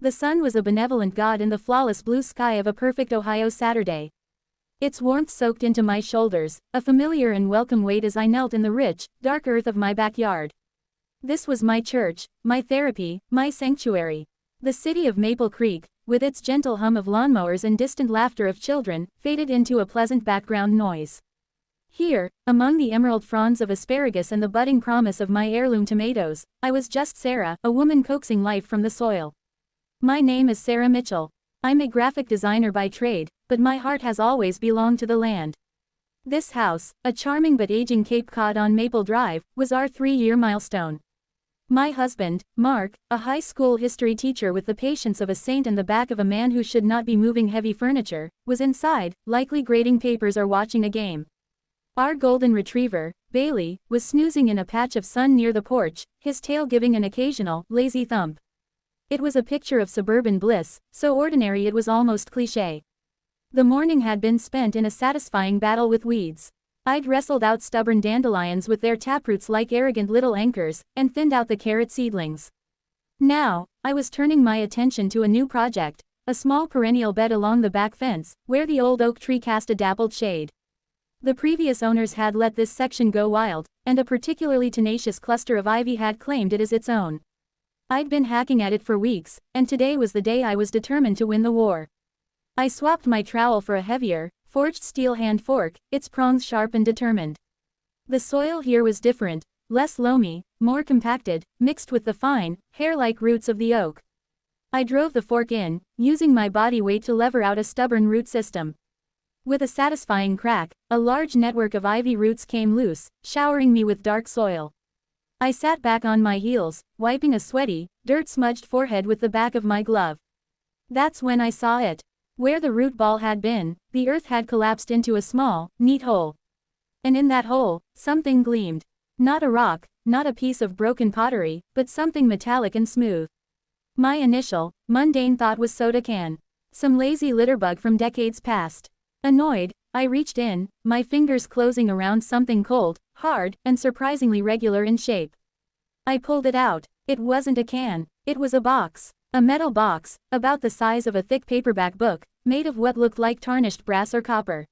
The sun was a benevolent god in the flawless blue sky of a perfect Ohio Saturday. Its warmth soaked into my shoulders, a familiar and welcome weight as I knelt in the rich, dark earth of my backyard. This was my church, my therapy, my sanctuary. The city of Maple Creek, with its gentle hum of lawnmowers and distant laughter of children, faded into a pleasant background noise. Here, among the emerald fronds of asparagus and the budding promise of my heirloom tomatoes, I was just Sarah, a woman coaxing life from the soil. My name is Sarah Mitchell. I'm a graphic designer by trade, but my heart has always belonged to the land. This house, a charming but aging Cape Cod on Maple Drive, was our 3-year milestone. My husband, Mark, a high school history teacher with the patience of a saint and the back of a man who should not be moving heavy furniture, was inside, likely grading papers or watching a game. Our golden retriever, Bailey, was snoozing in a patch of sun near the porch, his tail giving an occasional, lazy thump. It was a picture of suburban bliss, so ordinary it was almost cliché. The morning had been spent in a satisfying battle with weeds. I'd wrestled out stubborn dandelions with their taproots like arrogant little anchors, and thinned out the carrot seedlings. Now, I was turning my attention to a new project, a small perennial bed along the back fence, where the old oak tree cast a dappled shade. The previous owners had let this section go wild, and a particularly tenacious cluster of ivy had claimed it as its own. I'd been hacking at it for weeks, and today was the day I was determined to win the war. I swapped my trowel for a heavier, forged steel hand fork, its prongs sharp and determined. The soil here was different, less loamy, more compacted, mixed with the fine, hair-like roots of the oak. I drove the fork in, using my body weight to lever out a stubborn root system. With a satisfying crack, a large network of ivy roots came loose, showering me with dark soil. I sat back on my heels, wiping a sweaty, dirt-smudged forehead with the back of my glove. That's when I saw it. Where the root ball had been, the earth had collapsed into a small, neat hole. And in that hole, something gleamed. Not a rock, not a piece of broken pottery, but something metallic and smooth. My initial, mundane thought was soda can. Some lazy litterbug from decades past. Annoyed, I reached in, my fingers closing around something cold, hard, and surprisingly regular in shape. I pulled it out. It wasn't a can. It was a box. A metal box, about the size of a thick paperback book, made of what looked like tarnished brass or copper.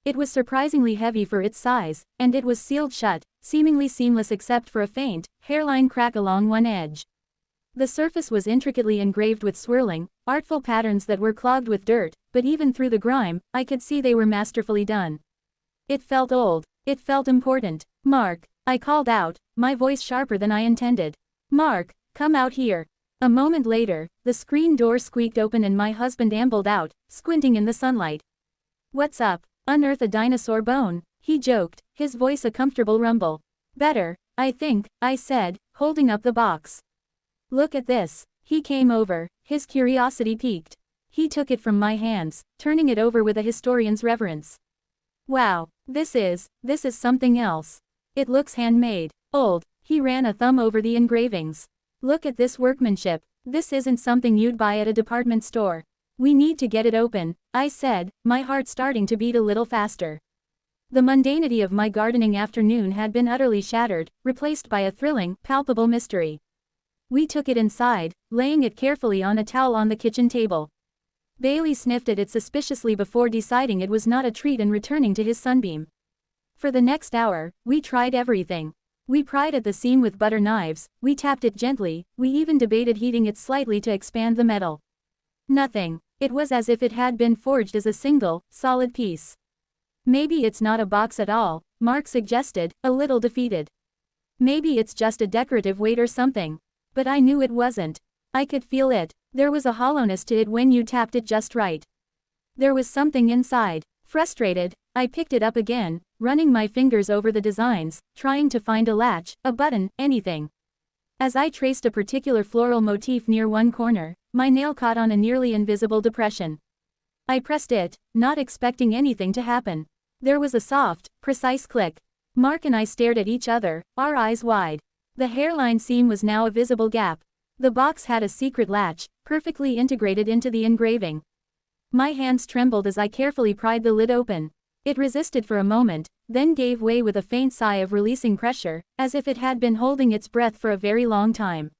It was surprisingly heavy for its size, and it was sealed shut, seemingly seamless except for a faint, hairline crack along one edge. The surface was intricately engraved with swirling, artful patterns that were clogged with dirt, but even through the grime, I could see they were masterfully done. It felt old. It felt important. "Mark," I called out, my voice sharper than I intended. "Mark, come out here." A moment later, the screen door squeaked open and my husband ambled out, squinting in the sunlight. "What's up? Unearth a dinosaur bone?" he joked, his voice a comfortable rumble. "Better, I think," I said, holding up the box. "Look at this." He came over, his curiosity piqued. He took it from my hands, turning it over with a historian's reverence. "Wow, this is something else. It looks handmade. Old." He ran a thumb over the engravings. "Look at this workmanship. This isn't something you'd buy at a department store. We need to get it open," I said, my heart starting to beat a little faster. The mundanity of my gardening afternoon had been utterly shattered, replaced by a thrilling, palpable mystery. We took it inside, laying it carefully on a towel on the kitchen table. Bailey sniffed at it suspiciously before deciding it was not a treat and returning to his sunbeam. For the next hour, we tried everything. We pried at the seam with butter knives, we tapped it gently, we even debated heating it slightly to expand the metal. Nothing. It was as if it had been forged as a single, solid piece. "Maybe it's not a box at all," Mark suggested, a little defeated. "Maybe it's just a decorative weight or something." But I knew it wasn't. I could feel it. There was a hollowness to it when you tapped it just right. There was something inside. Frustrated, I picked it up again, running my fingers over the designs, trying to find a latch, a button, anything. As I traced a particular floral motif near one corner, my nail caught on a nearly invisible depression. I pressed it, not expecting anything to happen. There was a soft, precise click. Mark and I stared at each other, our eyes wide. The hairline seam was now a visible gap. The box had a secret latch, perfectly integrated into the engraving. My hands trembled as I carefully pried the lid open. It resisted for a moment, then gave way with a faint sigh of releasing pressure, as if it had been holding its breath for a very long time.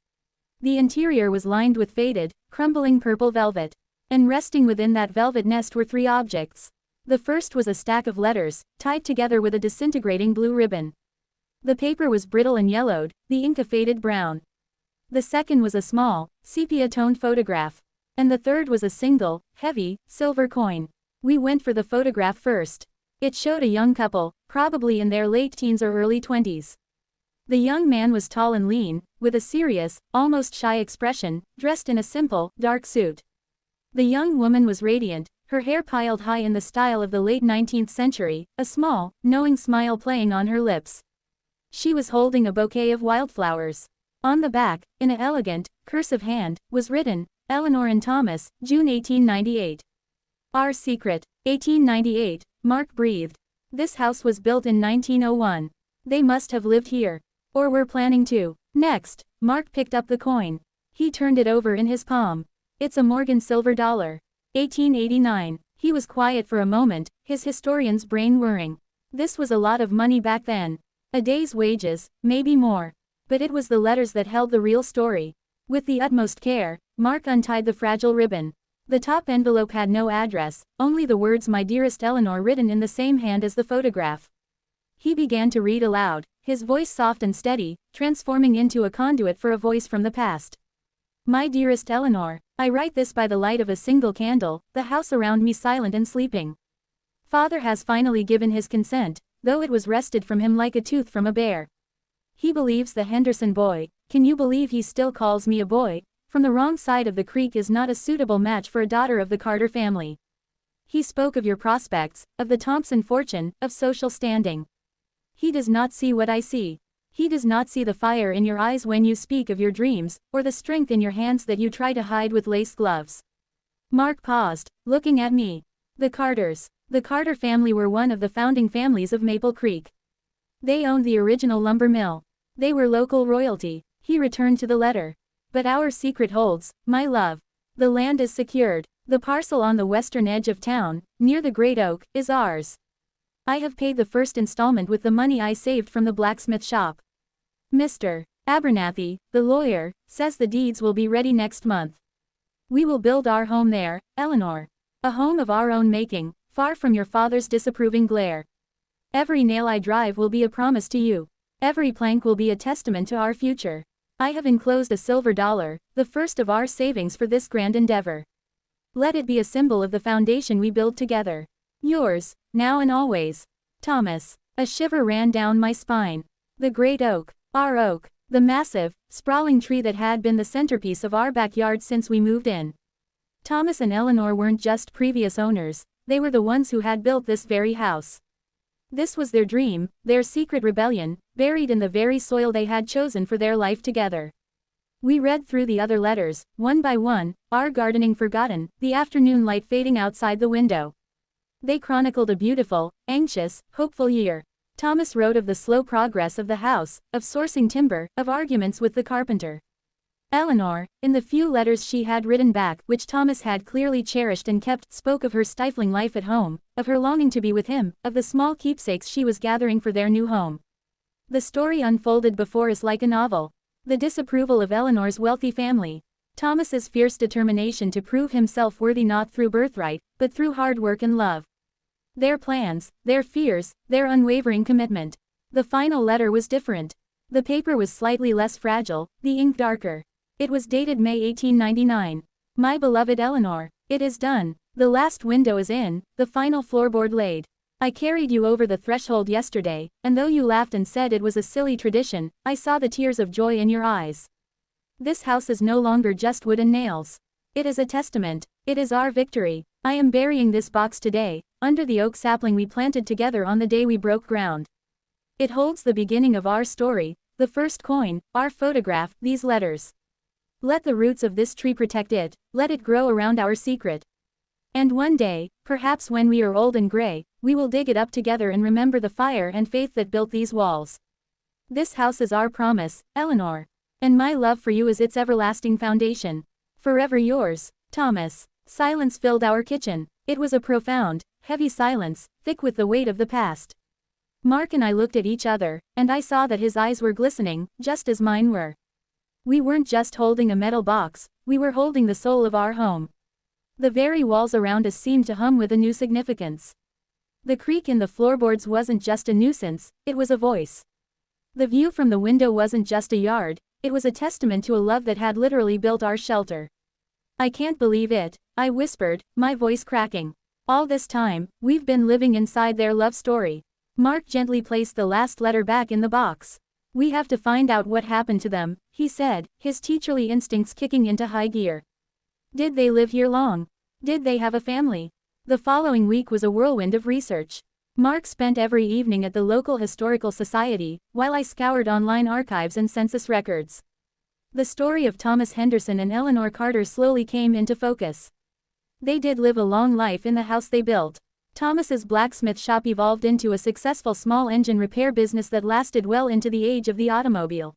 The interior was lined with faded, crumbling purple velvet. And resting within that velvet nest were three objects. The first was a stack of letters, tied together with a disintegrating blue ribbon. The paper was brittle and yellowed, the ink a faded brown. The second was a small, sepia-toned photograph. And the third was a single, heavy, silver coin. We went for the photograph first. It showed a young couple, probably in their late teens or early 20s. The young man was tall and lean, with a serious, almost shy expression, dressed in a simple, dark suit. The young woman was radiant, her hair piled high in the style of the late 19th century, a small, knowing smile playing on her lips. She was holding a bouquet of wildflowers. On the back, in an elegant, cursive hand, was written, Eleanor and Thomas, June 1898. Our secret. 1898, Mark breathed. This house was built in 1901. They must have lived here. Or were planning to. Next, Mark picked up the coin. He turned it over in his palm. It's a Morgan silver dollar. 1889. He was quiet for a moment, his historian's brain whirring. This was a lot of money back then. A day's wages, maybe more. But it was the letters that held the real story. With the utmost care, Mark untied the fragile ribbon. The top envelope had no address, only the words "My dearest Eleanor" written in the same hand as the photograph. He began to read aloud, his voice soft and steady, transforming into a conduit for a voice from the past. My dearest Eleanor, I write this by the light of a single candle, the house around me silent and sleeping. Father has finally given his consent, though it was wrested from him like a tooth from a bear. He believes the Henderson boy, can you believe he still calls me a boy, from the wrong side of the creek is not a suitable match for a daughter of the Carter family. He spoke of your prospects, of the Thompson fortune, of social standing. He does not see what I see. He does not see the fire in your eyes when you speak of your dreams, or the strength in your hands that you try to hide with lace gloves. Mark paused, looking at me. The Carters. The Carter family were one of the founding families of Maple Creek. They owned the original lumber mill. They were local royalty. He returned to the letter. But our secret holds, my love. The land is secured. The parcel on the western edge of town, near the Great Oak, is ours. I have paid the first installment with the money I saved from the blacksmith shop. Mr. Abernathy, the lawyer, says the deeds will be ready next month. We will build our home there, Eleanor. A home of our own making, far from your father's disapproving glare. Every nail I drive will be a promise to you. Every plank will be a testament to our future. I have enclosed a silver dollar, the first of our savings for this grand endeavor. Let it be a symbol of the foundation we build together. Yours, now and always. Thomas. A shiver ran down my spine. The great oak, our oak, the massive, sprawling tree that had been the centerpiece of our backyard since we moved in. Thomas and Eleanor weren't just previous owners, they were the ones who had built this very house. This was their dream, their secret rebellion, buried in the very soil they had chosen for their life together. We read through the other letters, one by one, our gardening forgotten, the afternoon light fading outside the window. They chronicled a beautiful, anxious, hopeful year. Thomas wrote of the slow progress of the house, of sourcing timber, of arguments with the carpenter. Eleanor, in the few letters she had written back, which Thomas had clearly cherished and kept, spoke of her stifling life at home, of her longing to be with him, of the small keepsakes she was gathering for their new home. The story unfolded before us like a novel. The disapproval of Eleanor's wealthy family. Thomas's fierce determination to prove himself worthy not through birthright, but through hard work and love. Their plans, their fears, their unwavering commitment. The final letter was different. The paper was slightly less fragile, the ink darker. It was dated May 1899. My beloved Eleanor, it is done. The last window is in, the final floorboard laid. I carried you over the threshold yesterday, and though you laughed and said it was a silly tradition, I saw the tears of joy in your eyes. This house is no longer just wood and nails. It is a testament. It is our victory. I am burying this box today, under the oak sapling we planted together on the day we broke ground. It holds the beginning of our story, the first coin, our photograph, these letters. Let the roots of this tree protect it, let it grow around our secret. And one day, perhaps when we are old and gray, we will dig it up together and remember the fire and faith that built these walls. This house is our promise, Eleanor. And my love for you is its everlasting foundation. Forever yours, Thomas. Silence filled our kitchen. It was a profound, heavy silence, thick with the weight of the past. Mark and I looked at each other, and I saw that his eyes were glistening, just as mine were. We weren't just holding a metal box, we were holding the soul of our home. The very walls around us seemed to hum with a new significance. The creak in the floorboards wasn't just a nuisance, it was a voice. The view from the window wasn't just a yard, it was a testament to a love that had literally built our shelter. I can't believe it, I whispered, my voice cracking. All this time, we've been living inside their love story. Mark gently placed the last letter back in the box. We have to find out what happened to them, he said, his teacherly instincts kicking into high gear. Did they live here long? Did they have a family? The following week was a whirlwind of research. Mark spent every evening at the local historical society, while I scoured online archives and census records. The story of Thomas Henderson and Eleanor Carter slowly came into focus. They did live a long life in the house they built. Thomas's blacksmith shop evolved into a successful small engine repair business that lasted well into the age of the automobile.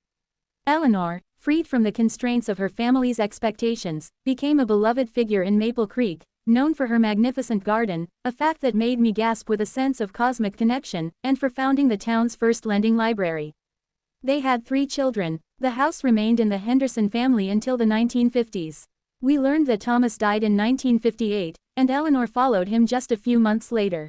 Eleanor, freed from the constraints of her family's expectations, became a beloved figure in Maple Creek, known for her magnificent garden, a fact that made me gasp with a sense of cosmic connection, and for founding the town's first lending library. They had 3 children. The house remained in the Henderson family until the 1950s. We learned that Thomas died in 1958, and Eleanor followed him just a few months later.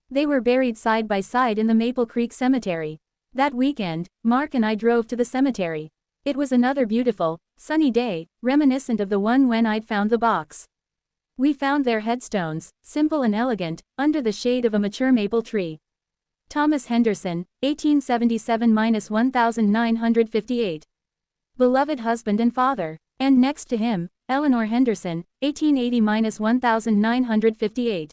They were buried side by side in the Maple Creek Cemetery. That weekend, Mark and I drove to the cemetery. It was another beautiful, sunny day, reminiscent of the one when I'd found the box. We found their headstones, simple and elegant, under the shade of a mature maple tree. Thomas Henderson, 1877–1958. Beloved husband and father. And next to him, Eleanor Henderson, 1880–1958.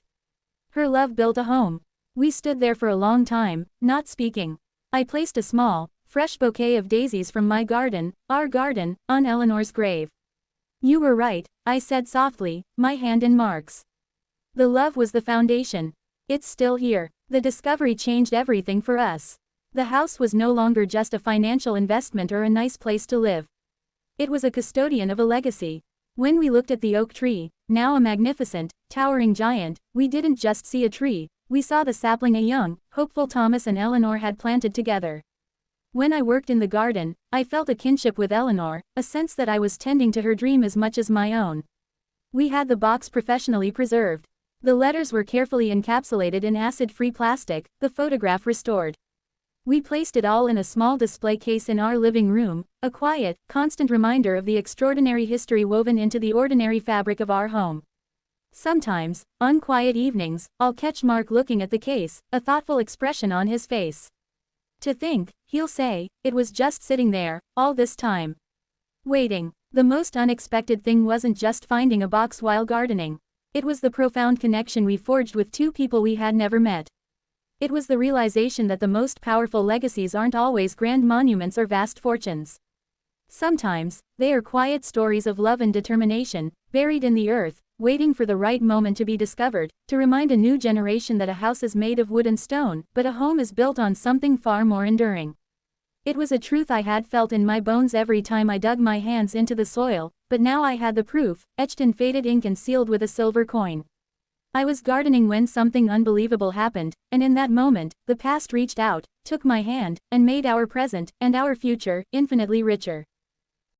Her love built a home. We stood there for a long time, not speaking. I placed a small, fresh bouquet of daisies from my garden, our garden, on Eleanor's grave. You were right, I said softly, my hand in Mark's. The love was the foundation. It's still here. The discovery changed everything for us. The house was no longer just a financial investment or a nice place to live. It was a custodian of a legacy. When we looked at the oak tree, now a magnificent, towering giant, we didn't just see a tree, we saw the sapling a young, hopeful Thomas and Eleanor had planted together. When I worked in the garden, I felt a kinship with Eleanor, a sense that I was tending to her dream as much as my own. We had the box professionally preserved. The letters were carefully encapsulated in acid-free plastic, the photograph restored. We placed it all in a small display case in our living room, a quiet, constant reminder of the extraordinary history woven into the ordinary fabric of our home. Sometimes, on quiet evenings, I'll catch Mark looking at the case, a thoughtful expression on his face. To think, he'll say, it was just sitting there, all this time. Waiting. The most unexpected thing wasn't just finding a box while gardening. It was the profound connection we forged with 2 people we had never met. It was the realization that the most powerful legacies aren't always grand monuments or vast fortunes. Sometimes, they are quiet stories of love and determination, buried in the earth, waiting for the right moment to be discovered, to remind a new generation that a house is made of wood and stone, but a home is built on something far more enduring. It was a truth I had felt in my bones every time I dug my hands into the soil, but now I had the proof, etched in faded ink and sealed with a silver coin. I was gardening when something unbelievable happened, and in that moment, the past reached out, took my hand, and made our present, and our future, infinitely richer.